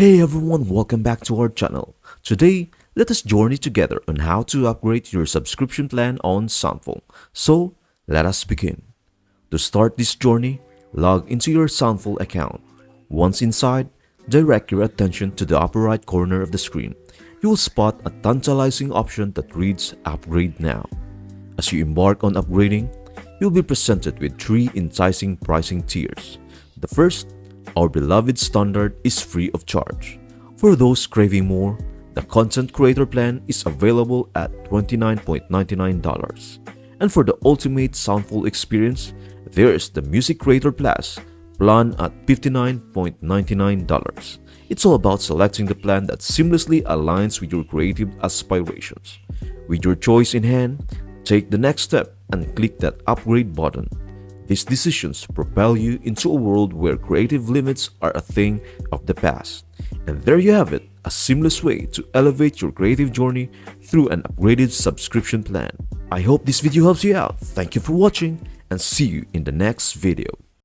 Hey everyone, welcome back to our channel. Today, let us journey together on how to upgrade your subscription plan on Soundful. So, let us begin. To start this journey, log into your Soundful account. Once inside, direct your attention to the upper right corner of the screen. You will spot a tantalizing option that reads Upgrade Now. As you embark on upgrading, you'll be presented with three enticing pricing tiers. The first, our beloved standard, is free of charge. For those craving more, the Content Creator Plan is available at $29.99. And for the ultimate Soundful experience, there's the Music Creator Plus plan at $59.99. It's all about selecting the plan that seamlessly aligns with your creative aspirations. With your choice in hand, take the next step and click that upgrade button. These decisions propel you into a world where creative limits are a thing of the past. And there you have it, a seamless way to elevate your creative journey through an upgraded subscription plan. I hope this video helps you out. Thank you for watching and see you in the next video.